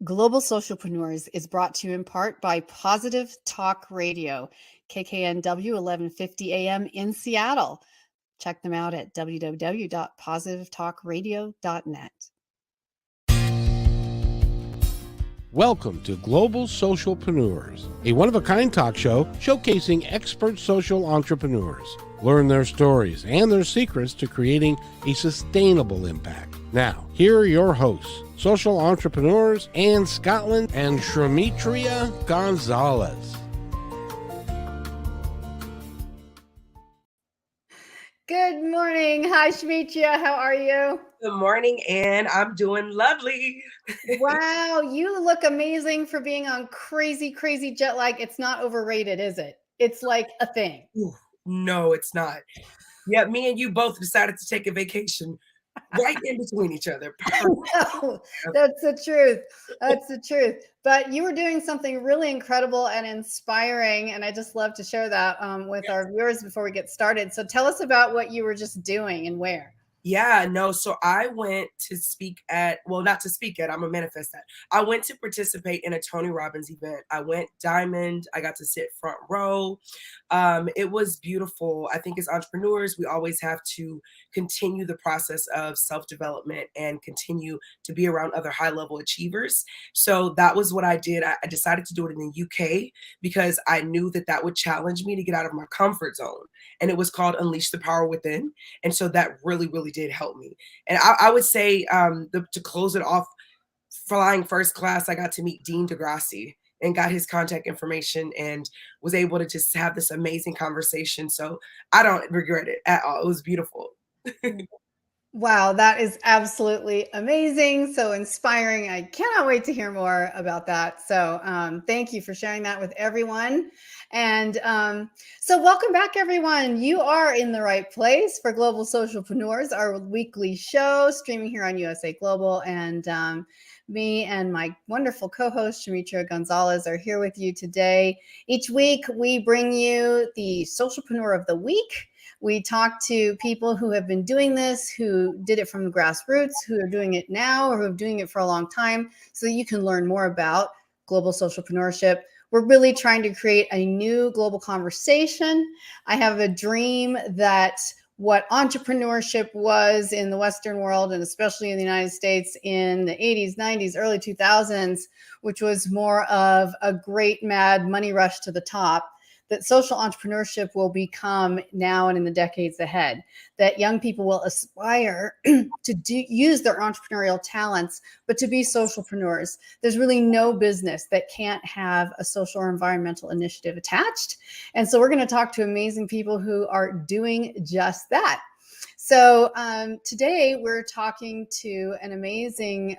Global Socialpreneurs is brought to you in part by Positive Talk Radio, KKNW 1150 AM in Seattle. Check them out at www.positivetalkradio.net. Welcome to Global Socialpreneurs, a one-of-a-kind talk show showcasing expert social entrepreneurs. Learn their stories and their secrets to creating a sustainable impact. Now, here are your hosts, social entrepreneurs Ann SCOTTLIN and SHAMETRIA Gonzalez. Good morning. Hi, SHAMETRIA. How are you? Good morning, Ann. I'm doing lovely. Wow, you look amazing for being on crazy jet lag. It's not overrated, is it? It's like a thing. Ooh, no, it's not. Yeah, me and you both decided to take a vacation right in between each other. No, that's the truth. That's the truth. But you were doing something really incredible and inspiring, and I just love to share that with our viewers before we get started. So tell us about what you were just doing and where. Yeah, no. So I went to speak at, well, not to speak at, I'm going to manifest that. I went to participate in a Tony Robbins event. I went diamond. I got to sit front row. It was beautiful. I think as entrepreneurs, we always have to continue the process of self-development and continue to be around other high-level achievers. So that was what I did. I decided to do it in the UK because I knew that that would challenge me to get out of my comfort zone. And it was called Unleash the Power Within. And so that really did help me. And I would say to close it off, flying first class, I got to meet Dean DeGrassi and got his contact information and was able to just have this amazing conversation. So I don't regret it at all. It was beautiful. Wow, that is absolutely amazing. So inspiring. I cannot wait to hear more about that. So thank you for sharing that with everyone. And so welcome back, everyone. You are in the right place for Global Socialpreneurs, our weekly show streaming here on USA Global. And me and my wonderful co-host, SHAMETRIA Gonzalez, are here with you today. Each week, we bring you the Socialpreneur of the Week. We talk to people who have been doing this, who did it from the grassroots, who are doing it now, or who are doing it for a long time, so that you can learn more about global socialpreneurship. We're really trying to create a new global conversation. I have a dream that what entrepreneurship was in the Western world, and especially in the United States in the 80s, 90s, early 2000s, which was more of a great mad money rush to the top, that social entrepreneurship will become now and in the decades ahead, that young people will aspire to use their entrepreneurial talents, but to be socialpreneurs. There's really no business that can't have a social or environmental initiative attached. And so we're going to talk to amazing people who are doing just that. So today we're talking to an amazing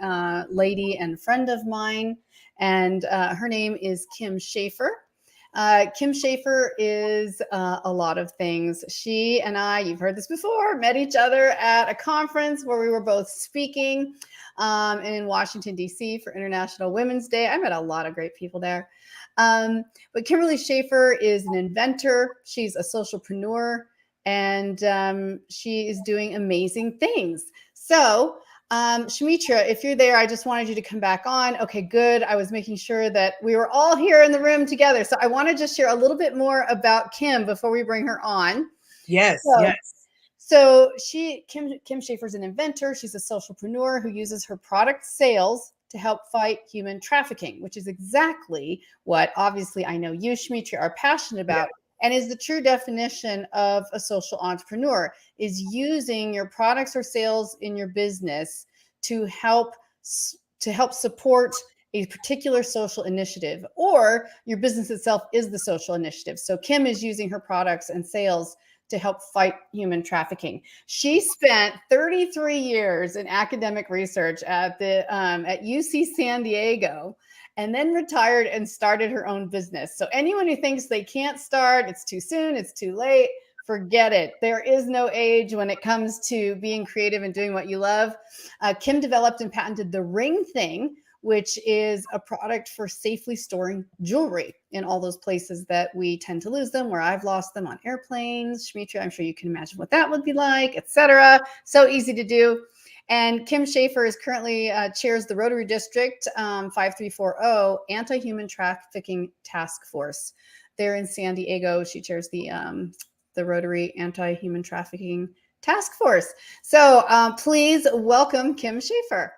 lady and friend of mine, and her name is Kim Schafer. Kim Schafer is a lot of things. She and I, you've heard this before, met each other at a conference where we were both speaking in Washington, D.C. for International Women's Day. I met a lot of great people there. But Kimberly Schafer is an inventor. She's a socialpreneur, and she is doing amazing things. So SHAMETRIA, if you're there, I just wanted you to come back on. Okay, good. I was making sure that we were all here in the room together. So I want to just share a little bit more about Kim before we bring her on. Yes. So Kim Schafer's an inventor. She's a socialpreneur who uses her product sales to help fight human trafficking, which is exactly what obviously I know you, SHAMETRIA, are passionate about. And is the true definition of a social entrepreneur, is using your products or sales in your business to help support a particular social initiative, or your business itself is the social initiative. So Kim is using her products and sales to help fight human trafficking. She spent 33 years in academic research at UC San Diego, and then retired and started her own business. So anyone who thinks they can't start, it's too soon, it's too late, forget it. There is no age when it comes to being creative and doing what you love. Kim developed and patented the Ring Thing, which is a product for safely storing jewelry in all those places that we tend to lose them, where I've lost them on airplanes. SHAMETRIA, I'm sure you can imagine what that would be like, etc. So easy to do. And Kim Schafer is currently chairs the Rotary District 5340 Anti-Human Trafficking Task Force. They're in San Diego. She chairs the Rotary Anti-Human Trafficking Task Force. So please welcome Kim Schafer.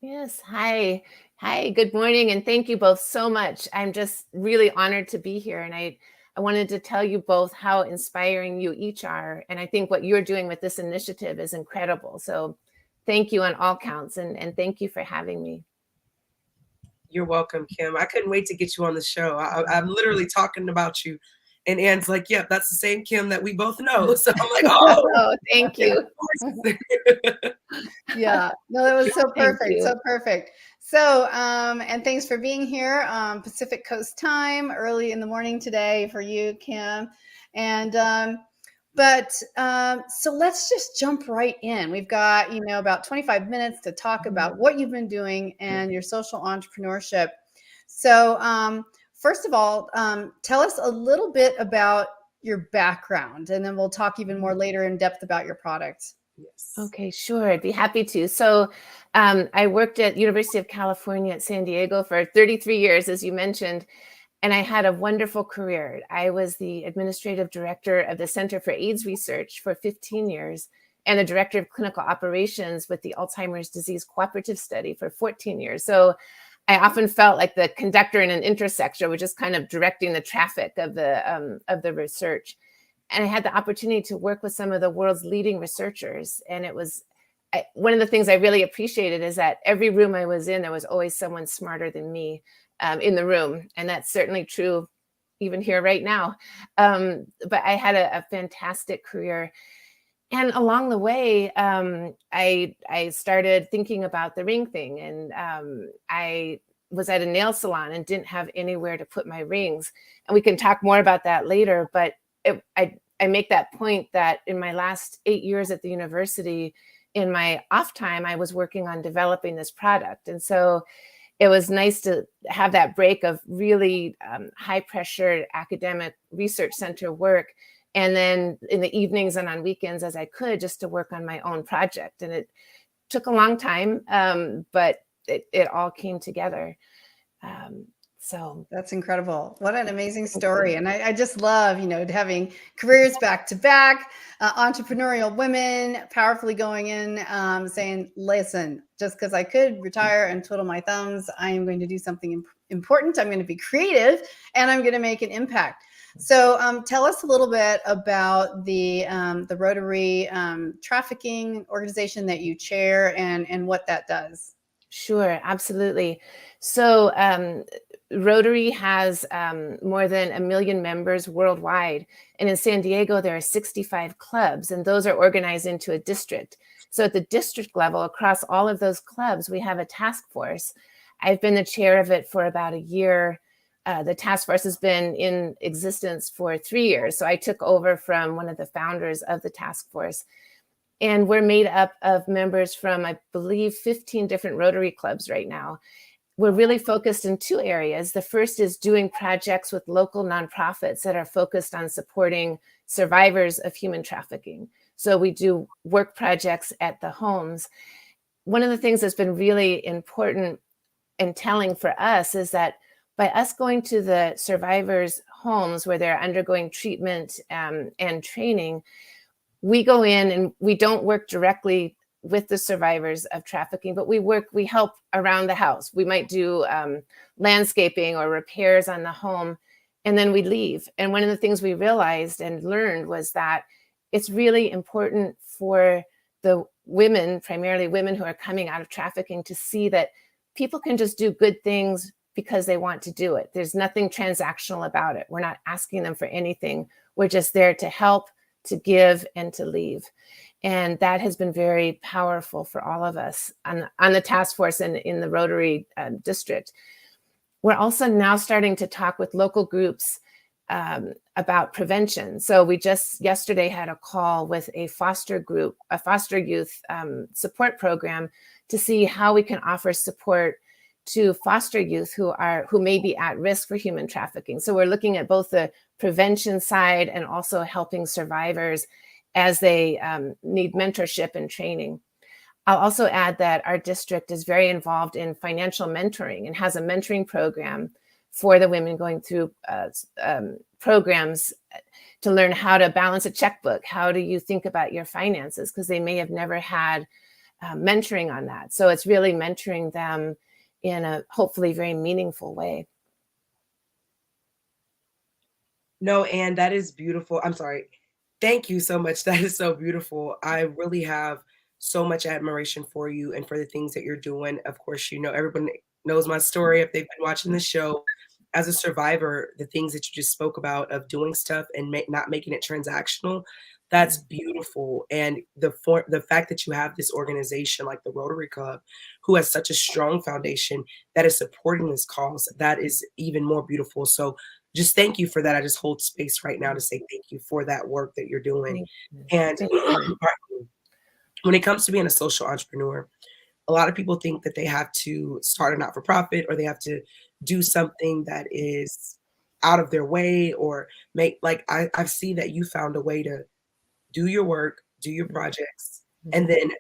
Yes. Hi. Hi. Good morning. And thank you both so much. I'm just really honored to be here. And I wanted to tell you both how inspiring you each are. And I think what you're doing with this initiative is incredible. So thank you on all counts. And thank you for having me. You're welcome, Kim. I couldn't wait to get you on the show. I'm literally talking about you. And Anne's like, yep, that's the same Kim that we both know. So I'm like, oh, thank you. Yeah, no, that was so perfect. So perfect. So, and thanks for being here. Pacific Coast time, early in the morning today for you, Kim. And, so let's just jump right in. We've got, about 25 minutes to talk about what you've been doing and your social entrepreneurship. So, first of all, tell us a little bit about your background, and then we'll talk even more later in depth about your products. Yes. Okay, sure. I'd be happy to. So I worked at University of California at San Diego for 33 years, as you mentioned, and I had a wonderful career. I was the administrative director of the Center for AIDS Research for 15 years and the director of clinical operations with the Alzheimer's Disease Cooperative Study for 14 years. So I often felt like the conductor in an intersection, which is kind of directing the traffic of the research. And I had the opportunity to work with some of the world's leading researchers. And it was one of the things I really appreciated is that every room I was in, there was always someone smarter than me in the room. And that's certainly true even here right now. But I had a fantastic career. And along the way, I started thinking about the ring thing. And I was at a nail salon and didn't have anywhere to put my rings. And we can talk more about that later. But I make that point that in my last 8 years at the university, in my off time, I was working on developing this product. And so it was nice to have that break of really high pressure academic research center work. And then in the evenings and on weekends, as I could, just to work on my own project. And it took a long time, but it all came together. So that's incredible. What an amazing story. And I just love, having careers back to back, entrepreneurial women powerfully going in, saying, listen, just because I could retire and twiddle my thumbs, I am going to do something important. I'm going to be creative and I'm going to make an impact. So tell us a little bit about the Rotary trafficking organization that you chair and what that does. Sure, absolutely. So Rotary has more than 1 million members worldwide. And in San Diego, there are 65 clubs, and those are organized into a district. So at the district level, across all of those clubs, we have a task force. I've been the chair of it for about a year. The task force has been in existence for 3 years. So I took over from one of the founders of the task force. And we're made up of members from, I believe, 15 different Rotary clubs right now. We're really focused in 2 areas. The first is doing projects with local nonprofits that are focused on supporting survivors of human trafficking. So we do work projects at the homes. One of the things that's been really important and telling for us is that by us going to the survivors' homes where they're undergoing treatment and training, we go in and we don't work directly with the survivors of trafficking, but we help around the house. We might do landscaping or repairs on the home, and then we leave. And one of the things we realized and learned was that it's really important for the women, primarily women who are coming out of trafficking, to see that people can just do good things because they want to do it. There's nothing transactional about it. We're not asking them for anything. We're just there to help, to give, and to leave. And that has been very powerful for all of us on the task force and in the Rotary District. We're also now starting to talk with local groups about prevention. So we just yesterday had a call with a foster group, a foster youth support program, to see how we can offer support to foster youth who may be at risk for human trafficking. So we're looking at both the prevention side and also helping survivors as they need mentorship and training. I'll also add that our district is very involved in financial mentoring and has a mentoring program for the women going through programs to learn how to balance a checkbook. How do you think about your finances? Because they may have never had mentoring on that. So it's really mentoring them in a hopefully very meaningful way. No, and that is beautiful. I'm sorry. Thank you so much. That is so beautiful. I really have so much admiration for you and for the things that you're doing. Of course, you know, everyone knows my story if they've been watching the show. As a survivor, the things that you just spoke about of doing stuff and not making it transactional, that's beautiful. And the fact that you have this organization like the Rotary Club, who has such a strong foundation that is supporting this cause, that is even more beautiful. So just thank you for that. I just hold space right now to say thank you for that work that you're doing. And when it comes to being a social entrepreneur, a lot of people think that they have to start a not-for-profit or they have to do something that is out of their way or make, like, I see that you found a way to do your work, do your projects, and then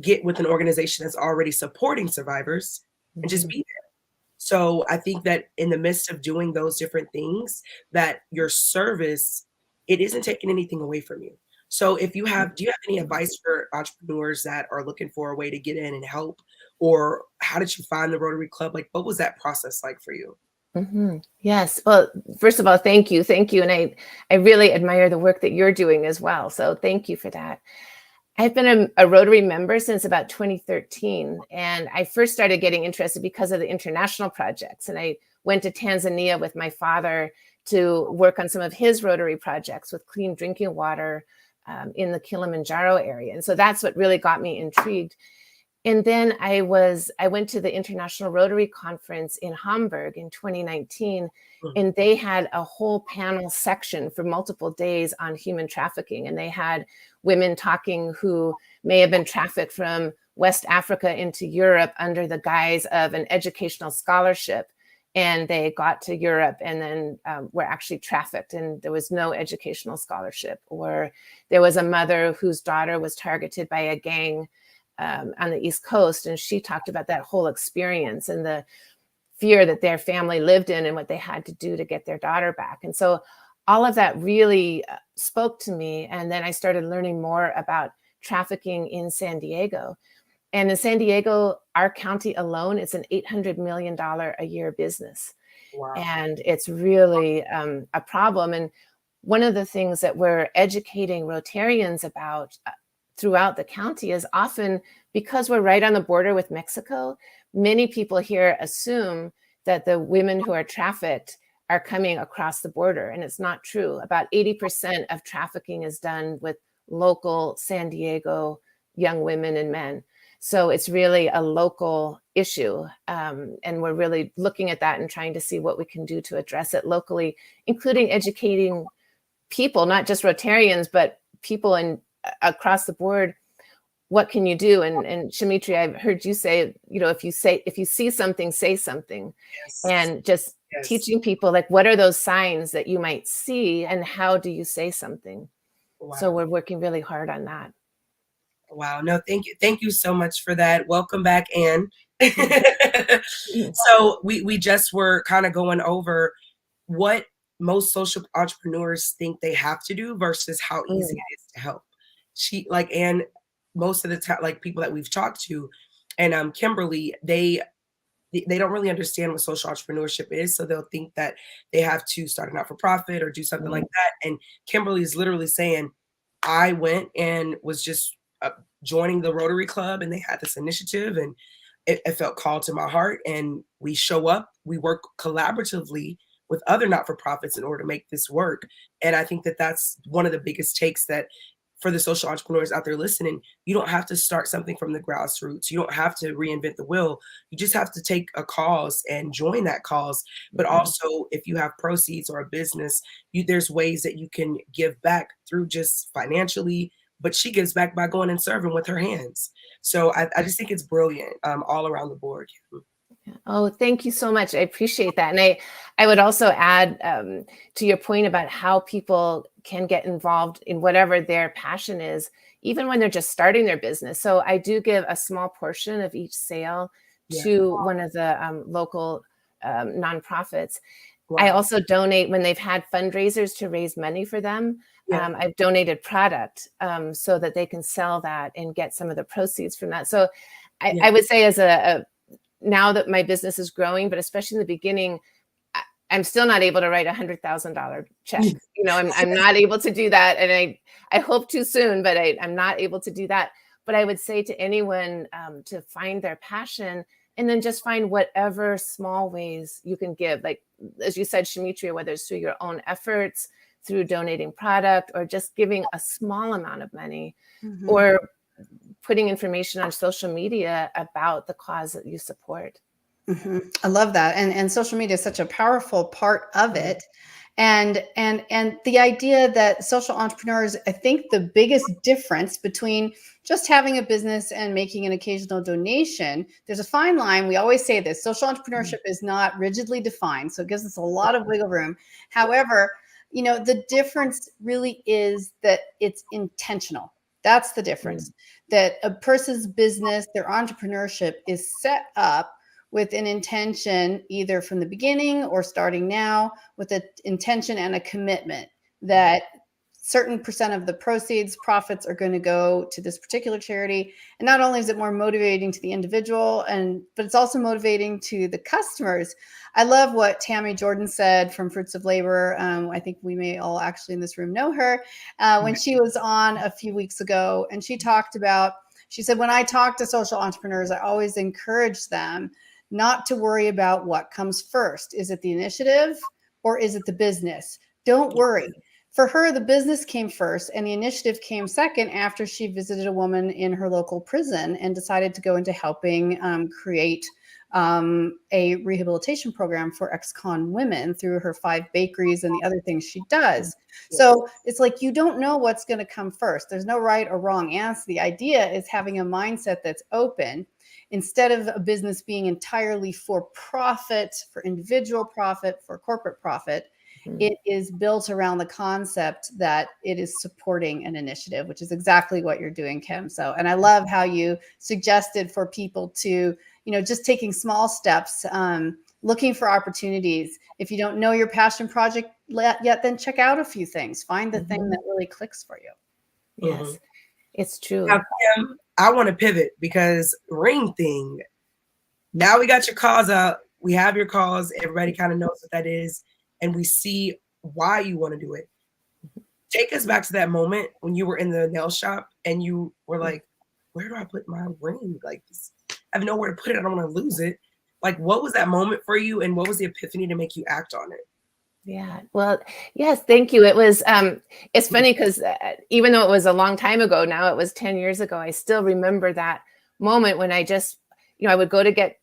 get with an organization that's already supporting survivors and just be there. So I think that in the midst of doing those different things, that your service, it isn't taking anything away from you. So if you have, do you have any advice for entrepreneurs that are looking for a way to get in and help? Or how did you find the Rotary Club? Like, what was that process like for you? Yes. Well, first of all, thank you. Thank you. And I really admire the work that you're doing as well. So thank you for that. I've been a Rotary member since about 2013, and I first started getting interested because of the international projects. And I went to Tanzania with my father to work on some of his Rotary projects with clean drinking water in the Kilimanjaro area. And so that's what really got me intrigued. And then I went to the International Rotary Conference in Hamburg in 2019, and they had a whole panel section for multiple days on human trafficking. And they had women talking who may have been trafficked from West Africa into Europe under the guise of an educational scholarship. And they got to Europe and then were actually trafficked, and there was no educational scholarship. Or there was a mother whose daughter was targeted by a gang on the East Coast, and she talked about that whole experience and the fear that their family lived in and what they had to do to get their daughter back. And so all of that really spoke to me. And then I started learning more about trafficking in San Diego. And in San Diego, our county alone, it's an $800 million a year business. Wow. And it's really a problem. And one of the things that we're educating Rotarians about throughout the county is often because we're right on the border with Mexico, many people here assume that the women who are trafficked are coming across the border, and it's not true. About 80% of trafficking is done with local San Diego young women and men. So it's really a local issue, and we're really looking at that and trying to see what we can do to address it locally, including educating people, not just Rotarians, but people across the board. What can you do? And SHAMETRIA, I've heard you say, you know, if you see something, say something. Yes. And just teaching people, like, what are those signs that you might see and how do you say something? Wow. So we're working really hard on that. Wow. No, thank you. Thank you so much for that. Welcome back, Ann. So we just were kind of going over what most social entrepreneurs think they have to do versus how easy it is to help. She, like Ann, most of the time, like people that we've talked to, and Kimberly, they don't really understand what social entrepreneurship is. So they'll think that they have to start a not-for-profit or do something like that. And Kimberly is literally saying, I went and was just joining the Rotary Club, and they had this initiative, and it felt called to my heart. And we show up, we work collaboratively with other not-for-profits in order to make this work. And I think that that's one of the biggest takes, that for the social entrepreneurs out there listening, you don't have to start something from the grassroots. You don't have to reinvent the wheel. You just have to take a cause and join that cause. But also, if you have proceeds or a business, there's ways that you can give back through just financially, but she gives back by going and serving with her hands. So I just think it's brilliant all around the board. Oh, thank you so much. I appreciate that. And I would also add to your point about how people can get involved in whatever their passion is, even when they're just starting their business. So I do give a small portion of each sale Yeah. to one of the local nonprofits. Wow. I also donate when they've had fundraisers to raise money for them. Yeah. I've donated product so that they can sell that and get some of the proceeds from that. So I would say as now that my business is growing, but especially in the beginning, I'm still not able to write $100,000 check. You know, I'm not able to do that. And I hope too soon, but I'm not able to do that. But I would say to anyone to find their passion and then just find whatever small ways you can give. Like, as you said, SHAMETRIA, whether it's through your own efforts, through donating product, or just giving a small amount of money, or putting information on social media about the cause that you support. I love that. And social media is such a powerful part of it. And the idea that social entrepreneurs, I think the biggest difference between just having a business and making an occasional donation, there's a fine line. We always say this: social entrepreneurship is not rigidly defined, so it gives us a lot of wiggle room. However, you know, the difference really is that it's intentional. That's the difference. That a person's business, their entrepreneurship, is set up with an intention, either from the beginning or starting now, with an intention and a commitment that certain percent of the proceeds, profits, are going to go to this particular charity. And not only is it more motivating to the individual, but it's also motivating to the customers. I love what Tammy Jordan said from Fruits of Labor. I think we may all actually in this room know her, when she was on a few weeks ago, and she talked about, she said, when I talk to social entrepreneurs, I always encourage them not to worry about what comes first. Is it the initiative or is it the business? Don't worry. For her, the business came first and the initiative came second after she visited a woman in her local prison and decided to go into helping create a rehabilitation program for ex-con women through her 5 bakeries and the other things she does. So it's like, you don't know what's going to come first. There's no right or wrong answer. The idea is having a mindset that's open. Instead of a business being entirely for profit, for individual profit, for corporate profit, it is built around the concept that it is supporting an initiative, which is exactly what you're doing, Kim. So, and I love how you suggested for people to, you know, just taking small steps, looking for opportunities. If you don't know your passion project yet, then check out a few things. Find the thing that really clicks for you. Yes, it's true. Now, Kim, I want to pivot because ring thing. Now we got your cause out. We have your cause. Everybody kind of knows what that is. And we see why you want to do it. Take us back to that moment when you were in the nail shop and you were like, where do I put my ring? Like, I have nowhere to put it. I don't want to lose it. Like, what was that moment for you? And what was the epiphany to make you act on it? Yeah, well, yes, thank you. It was, it's funny because even though it was a long time ago, now it was 10 years ago, I still remember that moment when I just, you know, I would go to get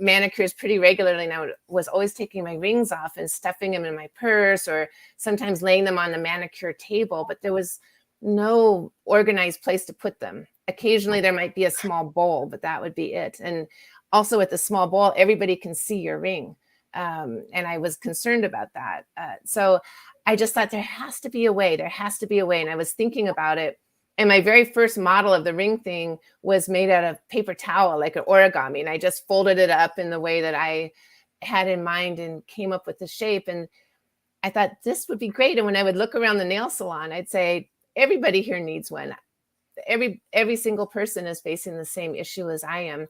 manicures pretty regularly, and I was always taking my rings off and stuffing them in my purse, or sometimes laying them on the manicure table, but there was no organized place to put them. Occasionally there might be a small bowl, but that would be it. And also with the small bowl, everybody can see your ring. And I was concerned about that. So I just thought there has to be a way. There has to be a way. And I was thinking about it. And my very first model of the ring thing was made out of paper towel, like an origami. And I just folded it up in the way that I had in mind and came up with the shape. And I thought this would be great. And when I would look around the nail salon, I'd say, everybody here needs one. Every single person is facing the same issue as I am.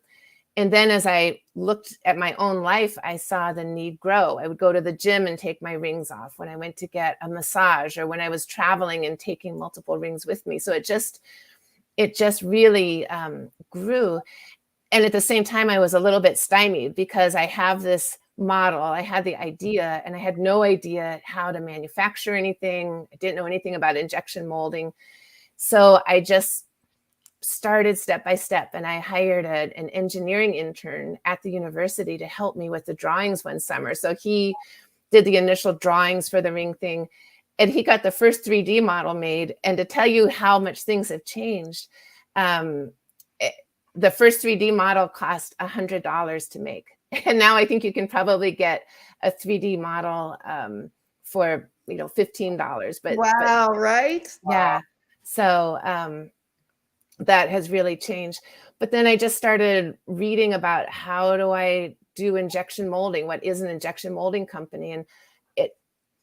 And then as I looked at my own life, I saw the need grow. I would go to the gym and take my rings off when I went to get a massage, or when I was traveling and taking multiple rings with me. So it just really grew. And at the same time, I was a little bit stymied because I have this model. I had the idea and I had no idea how to manufacture anything. I didn't know anything about injection molding. So I just started step by step, and I hired an engineering intern at the university to help me with the drawings one summer. So he did the initial drawings for the ring thing, and he got the first 3D model made. And to tell you how much things have changed, the first 3D model cost $100 to make. And now I think you can probably get a 3D model for, $15. But Wow, right? yeah, so that has really changed. But then I just started reading about how do I do injection molding? What is an injection molding company?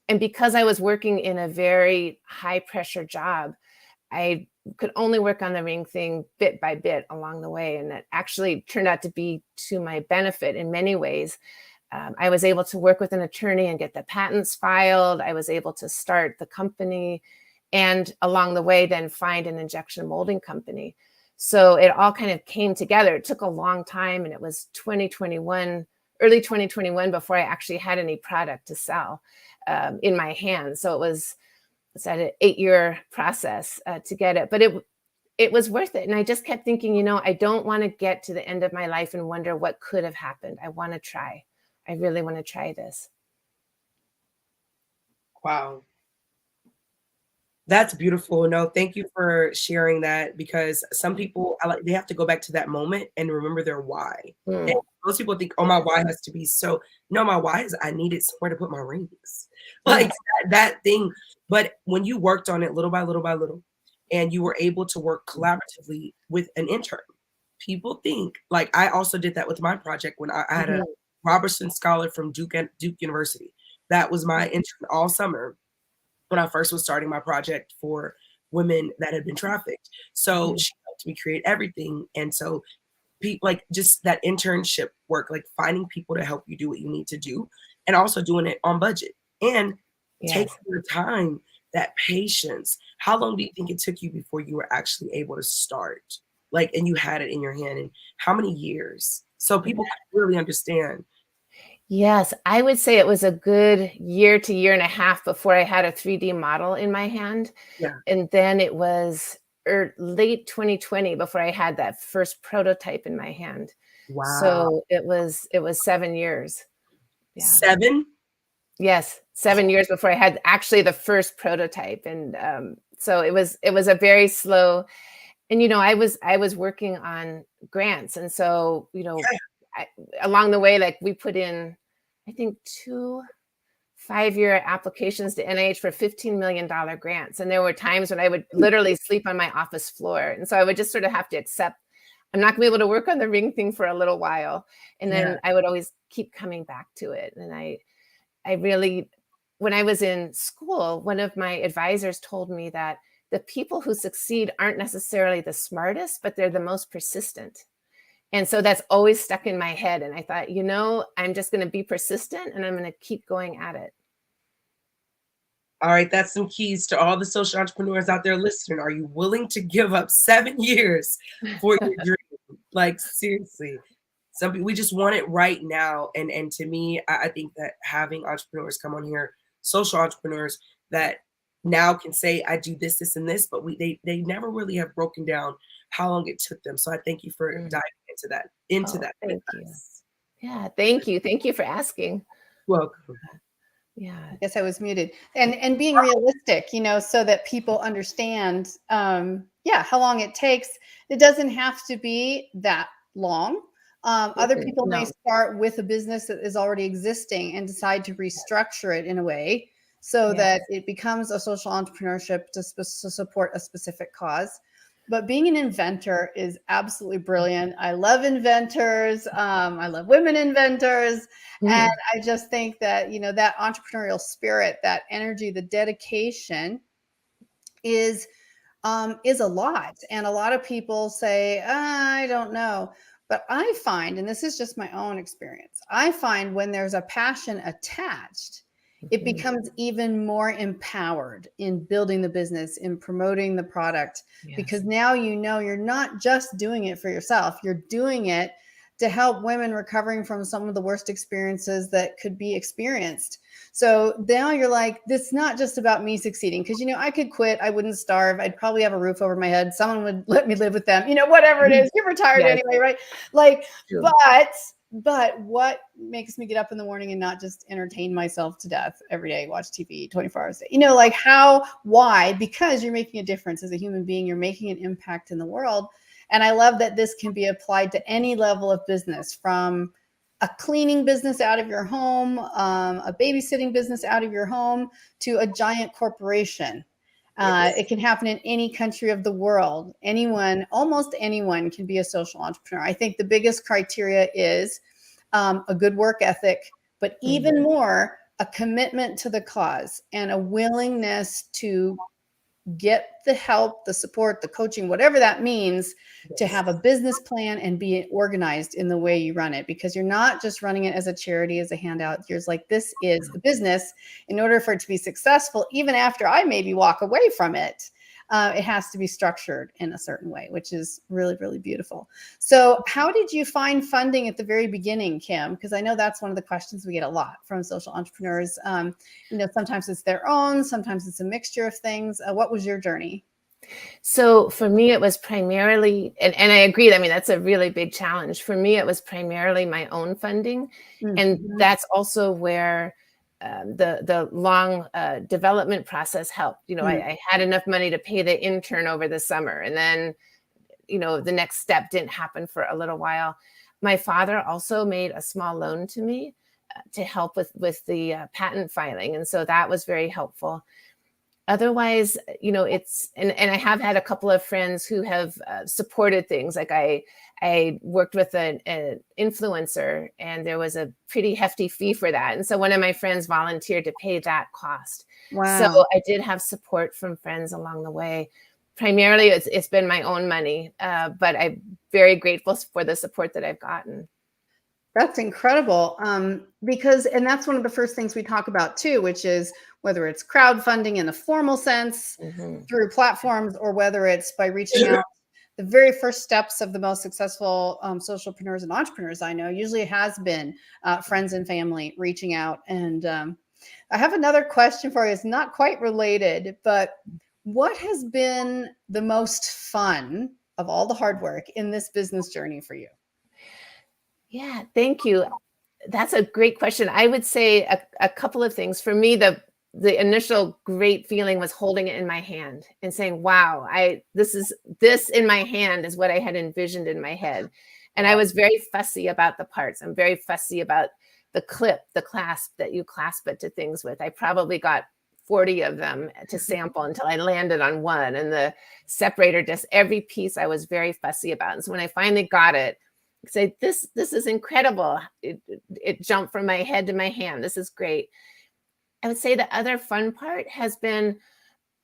And because I was working in a very high pressure job, I could only work on the ring thing bit by bit along the way. And that actually turned out to be to my benefit in many ways. I was able to work with an attorney and get the patents filed. I was able to start the company, and along the way then find an injection molding company. So it all kind of came together. It took a long time, and it was 2021, early 2021, before I actually had any product to sell in my hands. So it's an 8-year process to get it, but it was worth it. And I just kept thinking, I don't want to get to the end of my life and wonder what could have happened. I want to try. I really want to try this. Wow. That's beautiful. No, thank you for sharing that, because some people, they have to go back to that moment and remember their why. And most people think, oh, my why has to be so. No, my why is I needed somewhere to put my rings. Like that thing. But when you worked on it little by little by little, and you were able to work collaboratively with an intern, people think, like I also did that with my project when I had a Robertson Scholar from Duke University. That was my intern all summer when I first was starting my project for women that had been trafficked. So she helped me create everything. And so like just that internship work, like finding people to help you do what you need to do, and also doing it on budget and taking your time, that patience. How long do you think it took you before you were actually able to start? Like, and you had it in your hand, and how many years? So people can really understand. Yes, I would say it was a good year to year and a half before I had a 3D model in my hand. Yeah. And then it was late 2020 before I had that first prototype in my hand. Wow. So it was 7 years. Yeah. 7? Yes, 7 years before I had actually the first prototype. And so it was a very slow, and I was working on grants. And so, along the way, like we put in, I think 2 5-year applications to NIH for $15 million grants. And there were times when I would literally sleep on my office floor. And so I would just sort of have to accept, I'm not gonna be able to work on the ring thing for a little while. And then I would always keep coming back to it. And I really, when I was in school, one of my advisors told me that the people who succeed aren't necessarily the smartest, but they're the most persistent. And so that's always stuck in my head. And I thought, I'm just going to be persistent, and I'm going to keep going at it. All right, that's some keys to all the social entrepreneurs out there listening. Are you willing to give up 7 years for your dream? Like, seriously. Some people, we just want it right now. And to me, I think that having entrepreneurs come on here, social entrepreneurs that now can say, I do this, this, and this, but they never really have broken down how long it took them. So I thank you for diving into that. Thank you. Yeah, thank you. Thank you for asking. Welcome. Yeah, I guess I was muted. And being realistic, so that people understand, how long it takes. It doesn't have to be that long. Other people may start with a business that is already existing and decide to restructure it in a way so that it becomes a social entrepreneurship to support a specific cause. But being an inventor is absolutely brilliant. I love inventors. I love women inventors. And I just think that, that entrepreneurial spirit, that energy, the dedication is a lot. And a lot of people say, I don't know. But I find, and this is just my own experience, I find when there's a passion attached, it becomes even more empowered in building the business, in promoting the product, because now you're not just doing it for yourself. You're doing it to help women recovering from some of the worst experiences that could be experienced. So now you're like, this is not just about me succeeding, because, I could quit. I wouldn't starve. I'd probably have a roof over my head. Someone would let me live with them, whatever it is. You're retired anyway, right? Like, but what makes me get up in the morning and not just entertain myself to death every day, watch TV 24 hours a day? Like why? Because you're making a difference as a human being. You're making an impact in the world. And I love that this can be applied to any level of business, from a cleaning business out of your home, a babysitting business out of your home, to a giant corporation. It can happen in any country of the world. Anyone, almost anyone, can be a social entrepreneur. I think the biggest criteria is a good work ethic, but even more, a commitment to the cause and a willingness to get the help, the support, the coaching, whatever that means, to have a business plan and be organized in the way you run it, because you're not just running it as a charity, as a handout. You're like, this is a business. In order for it to be successful, even after I maybe walk away from it, it has to be structured in a certain way, which is really, really beautiful. So how did you find funding at the very beginning, Kim? Because I know that's one of the questions we get a lot from social entrepreneurs. Sometimes it's their own, sometimes it's a mixture of things. What was your journey? So for me, it was primarily, and I agree, I mean, that's a really big challenge. For me, it was primarily my own funding. And that's also where the long development process helped. I had enough money to pay the intern over the summer, and then, the next step didn't happen for a little while. My father also made a small loan to me to help with the patent filing. And so that was very helpful. Otherwise, it's, and I have had a couple of friends who have supported things. Like I worked with an influencer, and there was a pretty hefty fee for that. And so one of my friends volunteered to pay that cost. Wow. So I did have support from friends along the way. Primarily, it's been my own money, but I'm very grateful for the support that I've gotten. That's incredible. Because that's one of the first things we talk about too, which is whether it's crowdfunding in a formal sense through platforms, or whether it's by reaching out. The very first steps of the most successful socialpreneurs and entrepreneurs I know usually has been friends and family reaching out. And I have another question for you. It's not quite related, but what has been the most fun of all the hard work in this business journey for you? Yeah, thank you. That's a great question. I would say a couple of things. For me, the initial great feeling was holding it in my hand and saying, wow, this in my hand is what I had envisioned in my head. And I was very fussy about the parts. I'm very fussy about the clip, the clasp that you clasp it to things with. I probably got 40 of them to sample until I landed on one. And the separator disc, every piece I was very fussy about. And so when I finally got it, I say, this is incredible. It jumped from my head to my hand. This is great. I would say the other fun part has been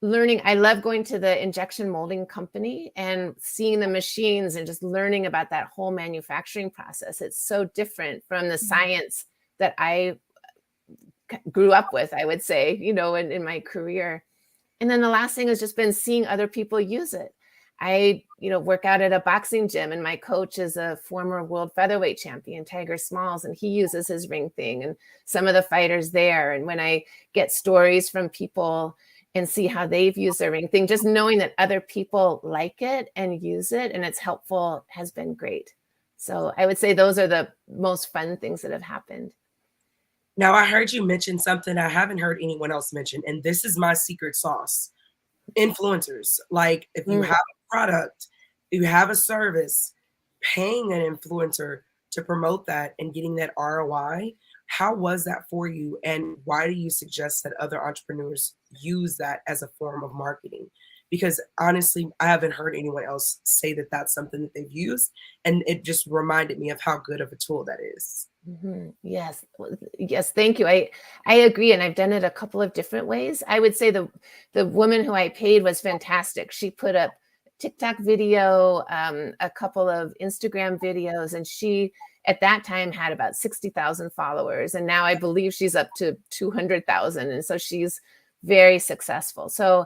learning. I love going to the injection molding company and seeing the machines and just learning about that whole manufacturing process. It's so different from the science that I grew up with, I would say, in my career. And then the last thing has just been seeing other people use it. I, work out at a boxing gym, and my coach is a former world featherweight champion, Tiger Smalls, and he uses his ring thing, and some of the fighters there. And when I get stories from people and see how they've used their ring thing, just knowing that other people like it and use it and it's helpful has been great. So I would say those are the most fun things that have happened. Now, I heard you mention something I haven't heard anyone else mention, and this is my secret sauce. Influencers. Like, if you have a product, you have a service, paying an influencer to promote that and getting that ROI, how was that for you? And why do you suggest that other entrepreneurs use that as a form of marketing? Because honestly, I haven't heard anyone else say that that's something that they've used. And it just reminded me of how good of a tool that is. Yes. Thank you. I agree. And I've done it a couple of different ways. I would say the woman who I paid was fantastic. She put up TikTok video, a couple of Instagram videos, and she at that time had about 60,000 followers. And now I believe she's up to 200,000. And so she's very successful. So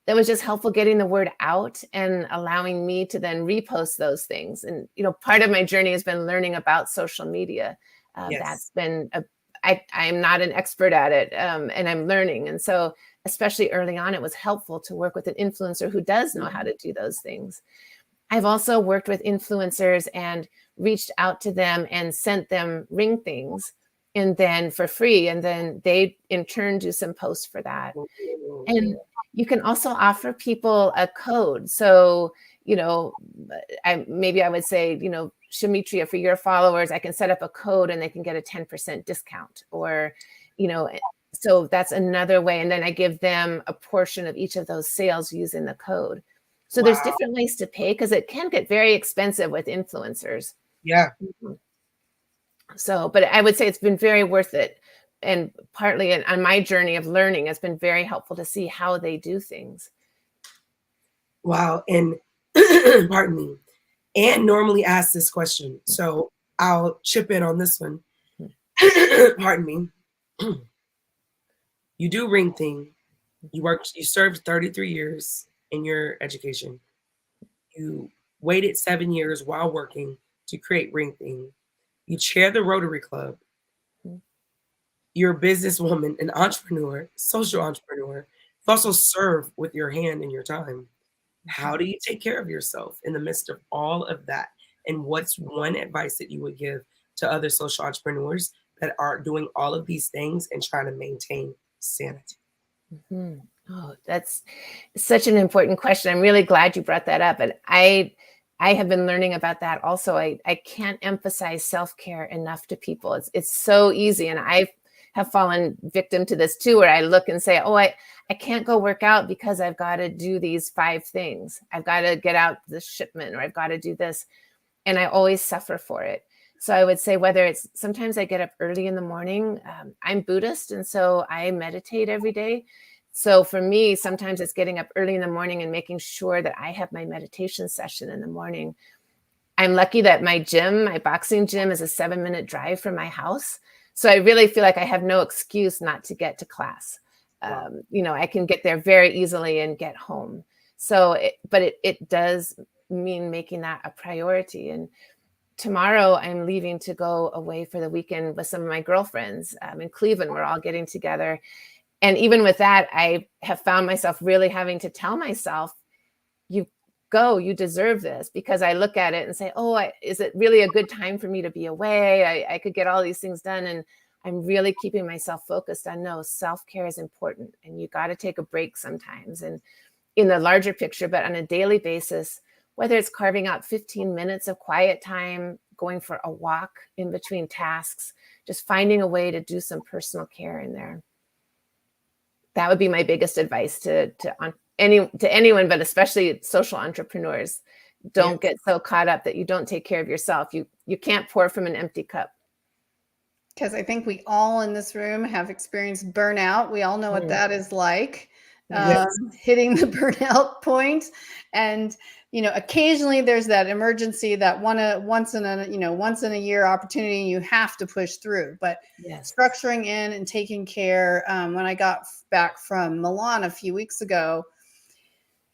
that was just helpful getting the word out and allowing me to then repost those things. And, part of my journey has been learning about social media. That's been, I'm not an expert at it, and I'm learning. And so, especially early on, it was helpful to work with an influencer who does know how to do those things. I've also worked with influencers and reached out to them and sent them ring things, and then for free. And then they in turn do some posts for that. And you can also offer people a code. So, I would say, SHAMETRIA for your followers, I can set up a code and they can get a 10% discount, or, so that's another way. And then I give them a portion of each of those sales using the code. So there's different ways to pay, because it can get very expensive with influencers. Yeah. So, but I would say it's been very worth it. And partly on my journey of learning, it's been very helpful to see how they do things. Wow. And pardon me. Anne normally asks this question, so I'll chip in on this one. Pardon me. You do Ring Thing. You served 33 years in your education. You waited 7 years while working to create Ring Thing. You chair the Rotary Club. You're a businesswoman, an entrepreneur, social entrepreneur. You also serve with your hand and your time. How do you take care of yourself in the midst of all of that? And what's one advice that you would give to other social entrepreneurs that are doing all of these things and trying to maintain sanity? Oh, that's such an important question. I'm really glad you brought that up. And I have been learning about that also. I can't emphasize self-care enough to people. It's so easy. And I have fallen victim to this too, where I look and say, oh, I can't go work out because I've got to do these 5 things. I've got to get out this shipment, or I've got to do this. And I always suffer for it. So I would say, whether it's, sometimes I get up early in the morning. I'm Buddhist, and so I meditate every day. So for me, sometimes it's getting up early in the morning and making sure that I have my meditation session in the morning. I'm lucky that my boxing gym is a 7-minute drive from my house. So I really feel like I have no excuse not to get to class. I can get there very easily and get home. So, it does mean making that a priority. And tomorrow I'm leaving to go away for the weekend with some of my girlfriends in Cleveland. We're all getting together. And even with that, I have found myself really having to tell myself, you deserve this, because I look at it and say, is it really a good time for me to be away? I could get all these things done. And I'm really keeping myself focused on, no, self-care is important, and you got to take a break sometimes. And in the larger picture, but on a daily basis, whether it's carving out 15 minutes of quiet time, going for a walk in between tasks, just finding a way to do some personal care in there. That would be my biggest advice to anyone, but especially social entrepreneurs. Don't get so caught up that you don't take care of yourself. You can't pour from an empty cup. Because I think we all in this room have experienced burnout. We all know what that is like, hitting the burnout point. And, occasionally there's that emergency, that once in a year opportunity you have to push through. But structuring in and taking care. When I got back from Milan a few weeks ago,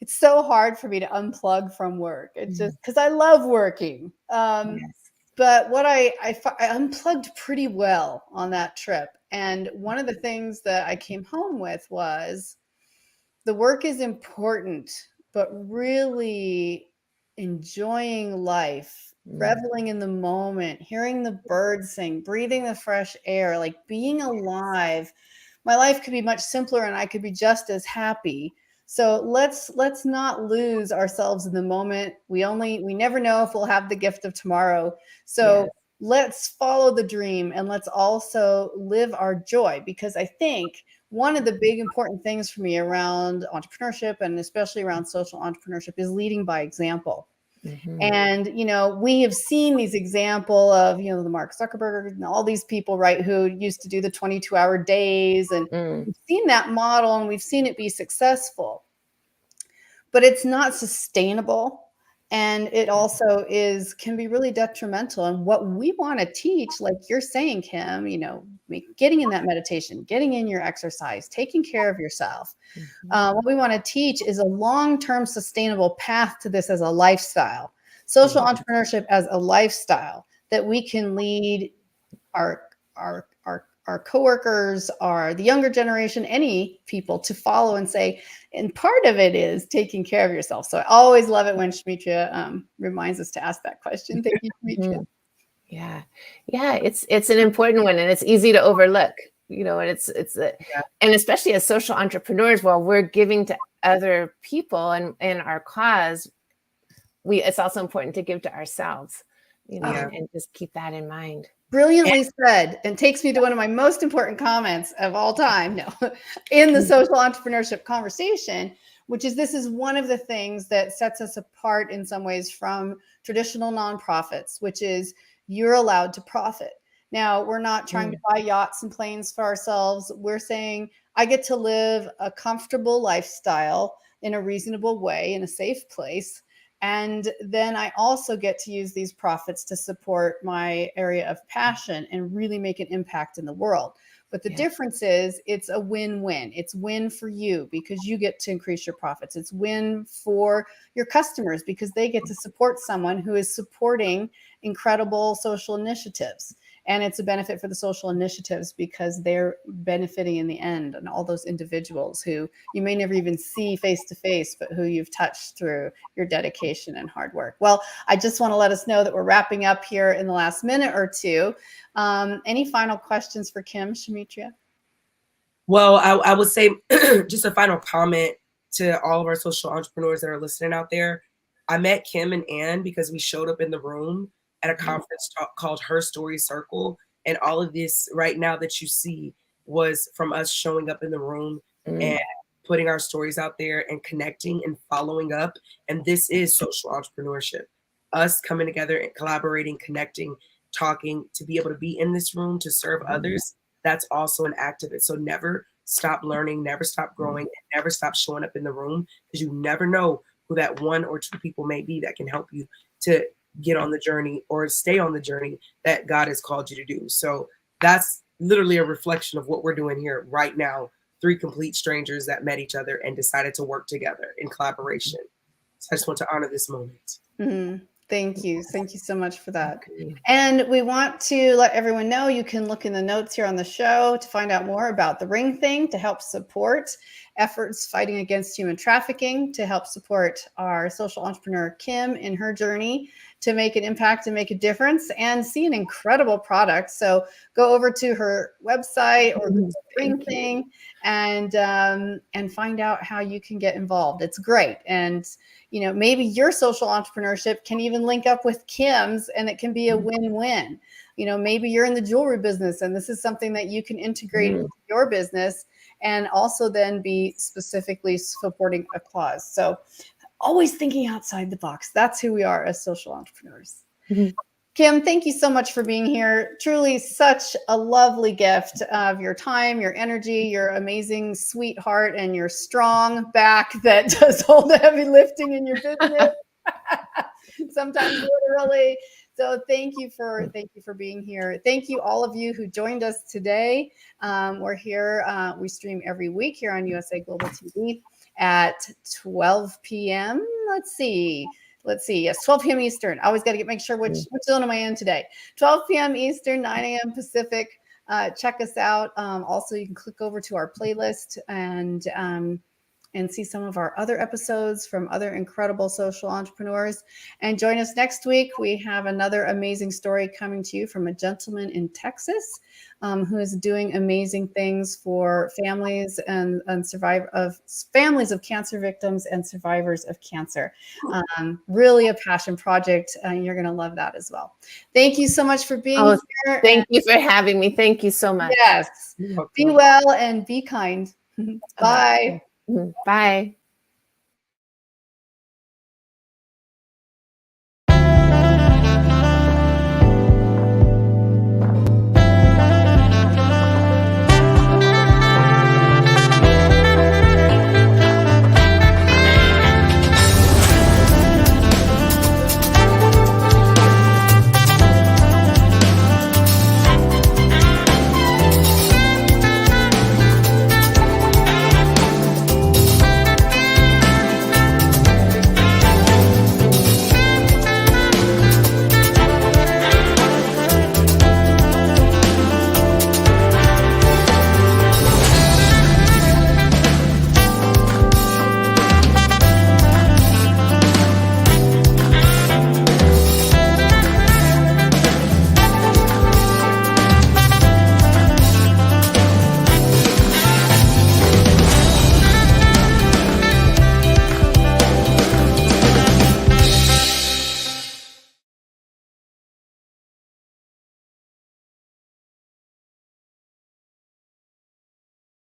it's so hard for me to unplug from work. It's just because I love working. But what I unplugged pretty well on that trip. And one of the things that I came home with was, the work is important, but really enjoying life, reveling in the moment, hearing the birds sing, breathing the fresh air, like being alive. My life could be much simpler and I could be just as happy. So let's not lose ourselves in the moment. We never know if we'll have the gift of tomorrow. So let's follow the dream, and let's also live our joy, because I think one of the big important things for me around entrepreneurship, and especially around social entrepreneurship, is leading by example. And, we have seen these example of, the Mark Zuckerberg and all these people, right, who used to do the 22-hour days. And we've seen that model and we've seen it be successful, but it's not sustainable. And it also can be really detrimental. And what we want to teach, like you're saying, Kim, getting in that meditation, getting in your exercise, taking care of yourself. What we want to teach is a long-term sustainable path to this as a lifestyle, social entrepreneurship as a lifestyle that we can lead our coworkers, the younger generation, any people to follow and say, and part of it is taking care of yourself. So I always love it when SHAMETRIA reminds us to ask that question. Thank you, SHAMETRIA. Yeah, it's an important one, and it's easy to overlook. And and especially as social entrepreneurs, while we're giving to other people and our cause, it's also important to give to ourselves. you know, Yeah. and just keep that in mind. Brilliantly said, and takes me to one of my most important comments of all time. No, in the social entrepreneurship conversation, which is this is one of the things that sets us apart in some ways from traditional nonprofits, which is you're allowed to profit. Now, we're not trying to buy yachts and planes for ourselves. We're saying I get to live a comfortable lifestyle in a reasonable way, in a safe place. And then I also get to use these profits to support my area of passion and really make an impact in the world. But the difference is it's a win-win. It's win for you because you get to increase your profits. It's win for your customers because they get to support someone who is supporting incredible social initiatives. And it's a benefit for the social initiatives because they're benefiting in the end, and all those individuals who you may never even see face to face, but who you've touched through your dedication and hard work. Well, I just want to let us know that we're wrapping up here in the last minute or two. Any final questions for Kim, SHAMETRIA? Well, I would say just a final comment to all of our social entrepreneurs that are listening out there. I met Kim and Ann because we showed up in the room at a conference called Her Story Circle. And all of this right now that you see was from us showing up in the room and putting our stories out there and connecting and following up. And this is social entrepreneurship. Us coming together and collaborating, connecting, talking, to be able to be in this room to serve others. That's also an act of it. So never stop learning, never stop growing, and never stop showing up in the room, because you never know who that one or two people may be that can help you to get on the journey or stay on the journey that God has called you to do. So that's literally a reflection of what we're doing here right now. 3 complete strangers that met each other and decided to work together in collaboration. So I just want to honor this moment. Thank you. Thank you so much for that. And we want to let everyone know you can look in the notes here on the show to find out more about the Ring Thing, to help support efforts fighting against human trafficking, to help support our social entrepreneur Kim in her journey to make an impact and make a difference and see an incredible product. So go over to her website or the Ring Thing and find out how you can get involved. It's great. And you know, maybe your social entrepreneurship can even link up with Kim's, and it can be a win-win. You know, maybe you're in the jewelry business and this is something that you can integrate into your business and also then be specifically supporting a cause. So always thinking outside the box. That's who we are as social entrepreneurs. Kim, thank you so much for being here. Truly such a lovely gift of your time, your energy, your amazing sweetheart, and your strong back that does all the heavy lifting in your business. Sometimes literally. So thank you for being here. Thank you all of you who joined us today. We're here. We stream every week here on USA Global TV at 12 p.m. Let's see. Yes, 12 p.m. Eastern. I always got to make sure which zone am I in today. 12 p.m. Eastern, 9 a.m. Pacific. Check us out. Also, you can click over to our playlist and see some of our other episodes from other incredible social entrepreneurs. And join us next week. We have another amazing story coming to you from a gentleman in Texas who is doing amazing things for families and families of cancer victims and survivors of cancer. Really a passion project. You're going to love that as well. Thank you so much for being here. Thank you for having me. Thank you so much. Yes. Be well and be kind. Bye. Bye.